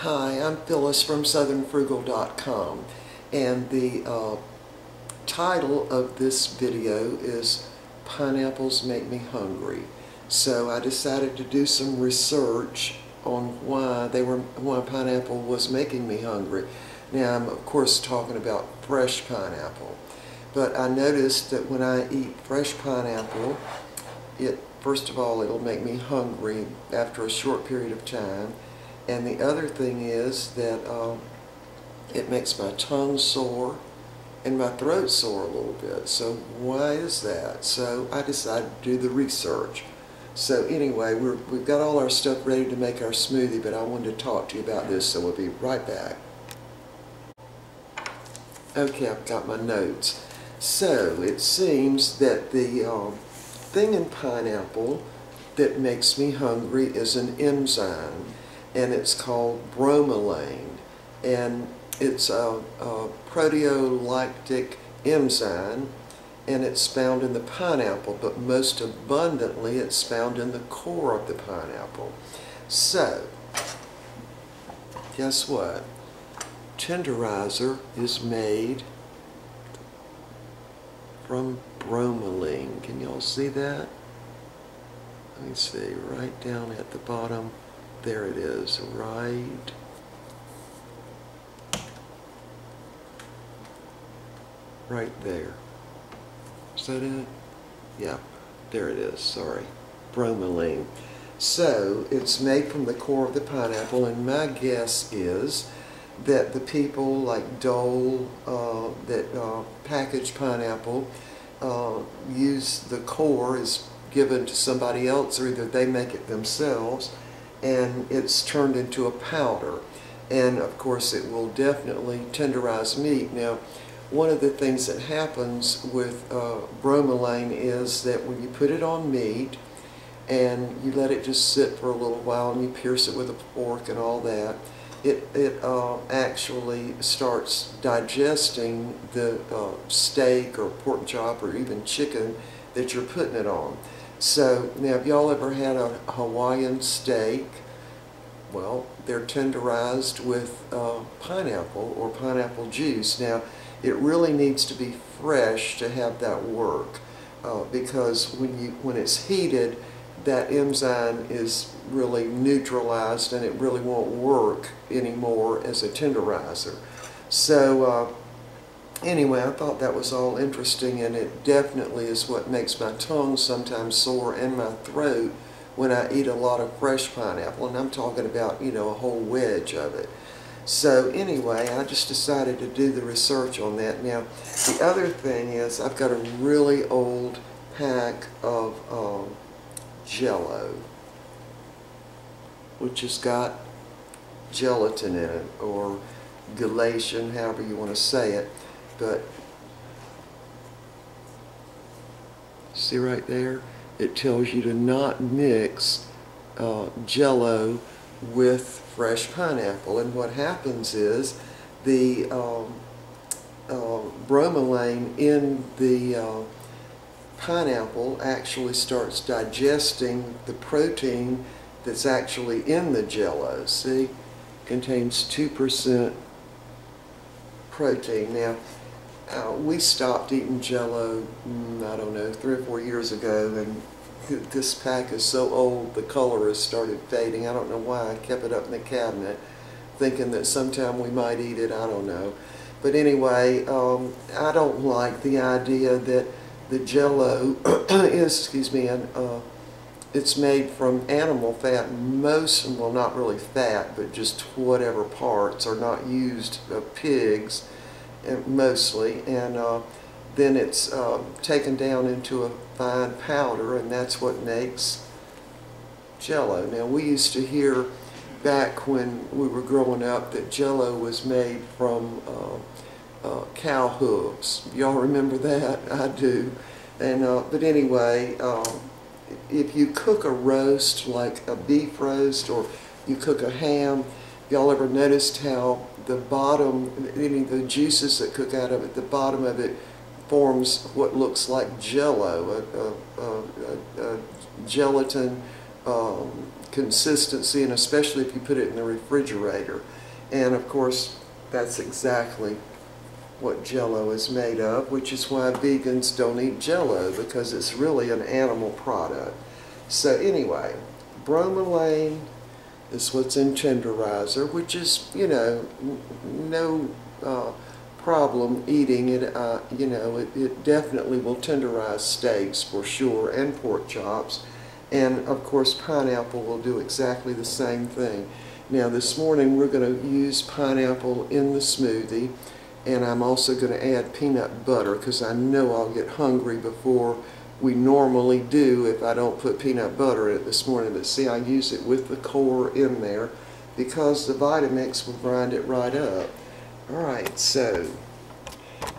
Hi, I'm Phyllis from southernfrugal.com, and the title of this video is Pineapples Make Me Hungry. So I decided to do some research on why pineapple was making me hungry. Now I'm of course talking about fresh pineapple, but I noticed that when I eat fresh pineapple, first of all it'll make me hungry after a short period of time. And the other thing is that it makes my tongue sore and my throat sore a little bit. So why is that? So I decided to do the research. So anyway, we've got all our stuff ready to make our smoothie, but I wanted to talk to you about this, so we'll be right back. Okay, I've got my notes. So it seems that the thing in pineapple that makes me hungry is an enzyme, and it's called bromelain, and it's a proteolytic enzyme, and it's found in the pineapple, but most abundantly it's found in the core of the pineapple. So guess what? Tenderizer is made from bromelain. Can y'all see that? Let me see, right down at the bottom. There it is, right there. Is that it? Yeah, there it is, sorry. Bromelain. So, it's made from the core of the pineapple, and my guess is that the people like Dole that package pineapple use the core is given to somebody else, or either they make it themselves, and it's turned into a powder, and of course it will definitely tenderize meat. Now, one of the things that happens with bromelain is that when you put it on meat and you let it just sit for a little while and you pierce it with a fork and all that, it actually starts digesting the steak or pork chop or even chicken that you're putting it on. So, now have y'all ever had a Hawaiian steak? Well, they're tenderized with pineapple or pineapple juice. Now, it really needs to be fresh to have that work because when it's heated, that enzyme is really neutralized and it really won't work anymore as a tenderizer. So, anyway, I thought that was all interesting, and it definitely is what makes my tongue sometimes sore and my throat when I eat a lot of fresh pineapple, and I'm talking about, you know, a whole wedge of it. So anyway, I just decided to do the research on that. Now, the other thing is I've got a really old pack of Jell-O, which has got gelatin in it, or gelation, however you want to say it. But see right there, it tells you to not mix Jell-O with fresh pineapple. And what happens is the bromelain in the pineapple actually starts digesting the protein that's actually in the Jell-O. See, contains 2% protein. Now, we stopped eating Jell-O, I don't know, 3 or 4 years ago, and this pack is so old the color has started fading. I don't know why I kept it up in the cabinet, thinking that sometime we might eat it, I don't know. But anyway, I don't like the idea that the Jell-O is, it's made from animal fat. Most, well, not really fat, but just whatever parts are not used of pigs, mostly, and then it's taken down into a fine powder, and that's what makes Jell-O. Now, we used to hear back when we were growing up that Jell-O was made from cow hooves. Y'all remember that? I do. And but anyway, if you cook a roast, like a beef roast, or you cook a ham, y'all ever noticed how the bottom, the juices that cook out of it, the bottom of it forms what looks like Jell-O, a gelatin consistency, and especially if you put it in the refrigerator. And of course, that's exactly what Jell-O is made of, which is why vegans don't eat Jell-O, because it's really an animal product. So anyway, bromelain is what's in tenderizer, which is, you know, no problem eating it. You know, it definitely will tenderize steaks for sure, and pork chops. And of course, pineapple will do exactly the same thing. Now this morning we're going to use pineapple in the smoothie, and I'm also going to add peanut butter because I know I'll get hungry before we normally do if I don't put peanut butter in it this morning. But see, I use it with the core in there because the Vitamix will grind it right up. Alright, so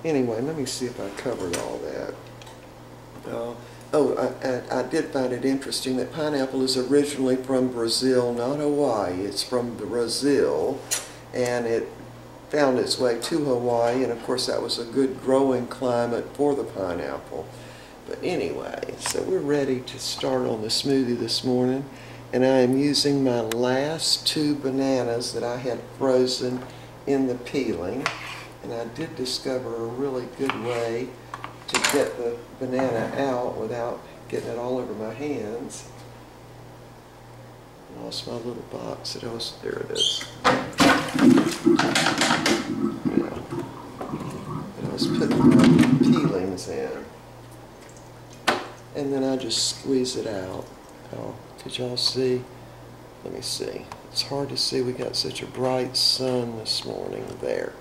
anyway, let me see if I covered all that. I did find it interesting that pineapple is originally from Brazil, not Hawaii. It's from Brazil, and it found its way to Hawaii, and of course that was a good growing climate for the pineapple. But anyway, so we're ready to start on the smoothie this morning, and I am using my last 2 bananas that I had frozen in the peeling, and I did discover a really good way to get the banana out without getting it all over my hands. I lost my little box that I was, there it is. Yeah. And I was putting my peelings in. And then I just squeeze it out. Oh, could y'all see? Let me see. It's hard to see. We got such a bright sun this morning there.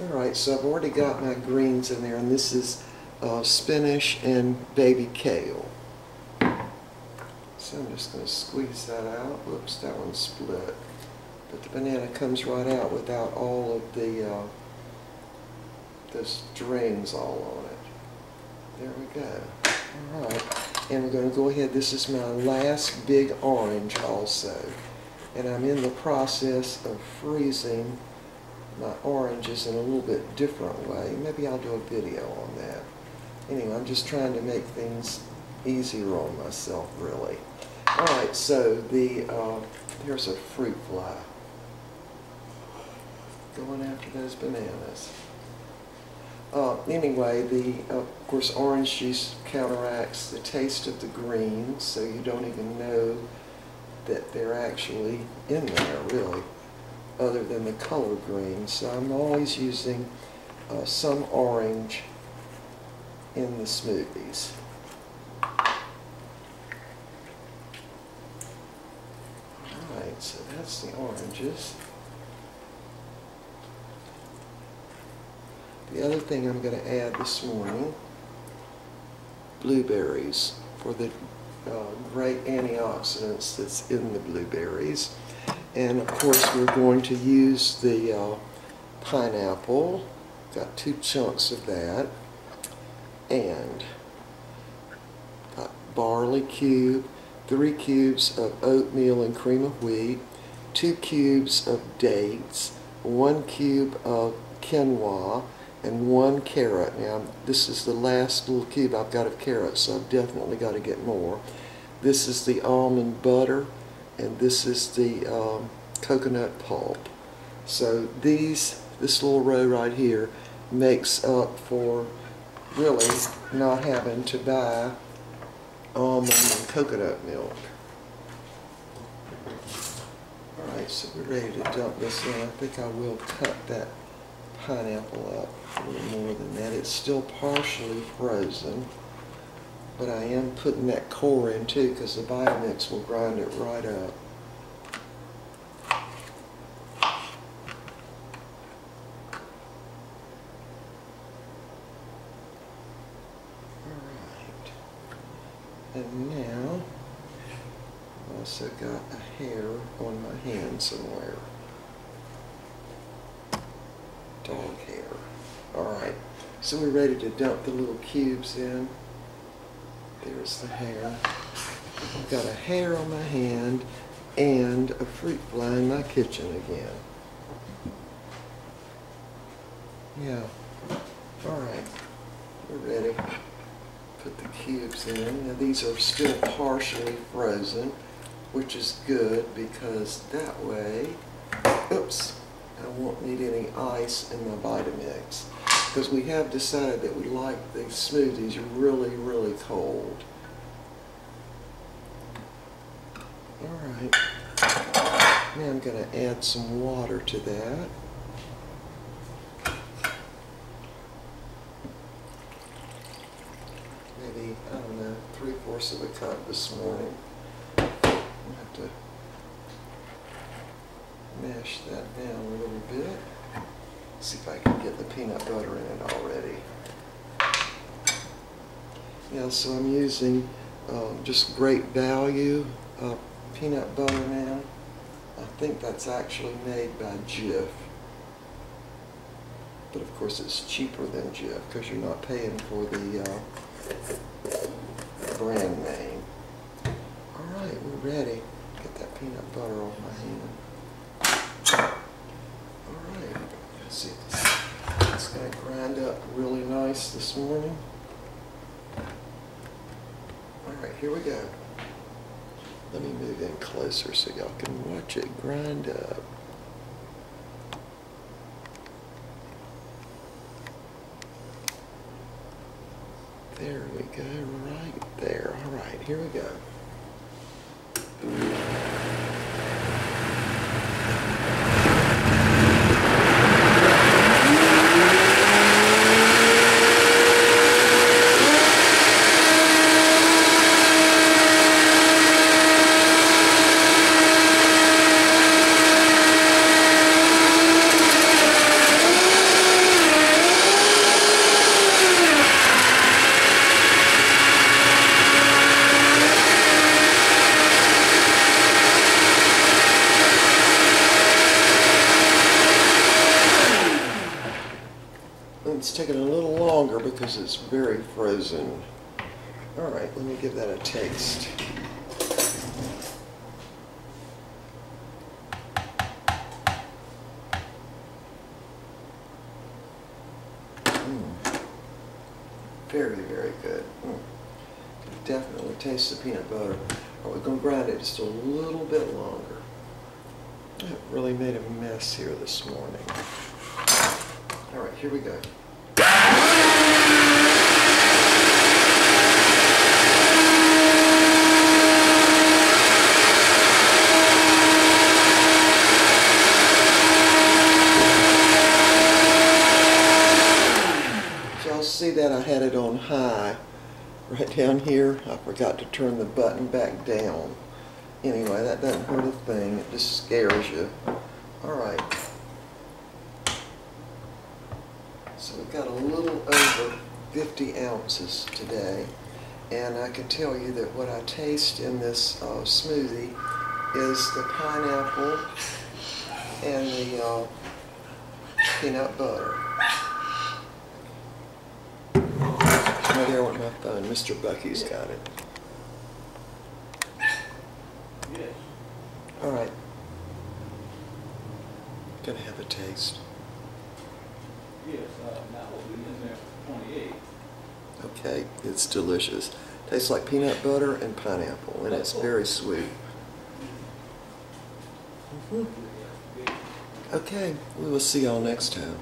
Alright, so I've already got my greens in there, and this is spinach and baby kale. So I'm just going to squeeze that out. Whoops, that one split. But the banana comes right out without all of the strings all on it. There we go. Alright, and we're going to go ahead. This is my last big orange also. And I'm in the process of freezing my oranges in a little bit different way. Maybe I'll do a video on that. Anyway, I'm just trying to make things easier on myself, really. Alright, so there's a fruit fly going after those bananas. Anyway, of course, orange juice counteracts the taste of the greens, so you don't even know that they're actually in there, really, other than the color green. So I'm always using some orange in the smoothies. Alright, so that's the oranges. The other thing I'm going to add this morning, blueberries, for the great antioxidants that's in the blueberries. And of course we're going to use the pineapple. Got 2 chunks of that. And got barley cube, 3 cubes of oatmeal and cream of wheat, 2 cubes of dates, 1 cube of quinoa, and 1 carrot. Now this is the last little cube I've got of carrots, so I've definitely got to get more. This is the almond butter, and this is the coconut pulp. So this little row right here makes up for really not having to buy almond and coconut milk. Alright, so we're ready to dump this in. I think I will cut that pineapple up a little more than that. It's still partially frozen, but I am putting that core in too because the Vitamix will grind it right up. Alright, and now I've also got a hair on my hand somewhere. Dog hair. Alright, so we're ready to dump the little cubes in. There's the hair. I've got a hair on my hand and a fruit fly in my kitchen again. Yeah. Alright, we're ready. Put the cubes in. Now these are still partially frozen. which is good because that way, oops, I won't need any ice in my Vitamix. Because we have decided that we like the smoothies really, really cold. Alright, now I'm going to add some water to that. Maybe, I don't know, 3/4 of a cup this morning. I'll have to mash that down a little bit. See if I can get the peanut butter in it already. Yeah, so I'm using just great value peanut butter now. I think that's actually made by Jif. But of course it's cheaper than Jif because you're not paying for the brand name. Alright, we're ready. Get that peanut butter off my hand. Alright, let's see if it's going to grind up really nice this morning. Alright, here we go. Let me move in closer so y'all can watch it grind up. There we go, right there. Alright, here we go. It's taking a little longer because it's very frozen. Alright, let me give that a taste. Very, very good. Definitely taste the peanut butter. We're going to grind it just a little bit longer. I really made a mess here this morning. Alright, here we go. Y'all see that I had it on high right down here. I forgot to turn the button back down. Anyway, that doesn't hurt a thing. It just scares you. Alright. So we've got a little over 50 ounces today, and I can tell you that what I taste in this smoothie is the pineapple and the peanut butter. Right there with my phone. Mr. Bucky's got it. Yes. Alright. Gonna have a taste. Yes, that will be in there for 28. Okay, it's delicious. Tastes like peanut butter and pineapple, and it's very sweet. Okay, we will see y'all next time.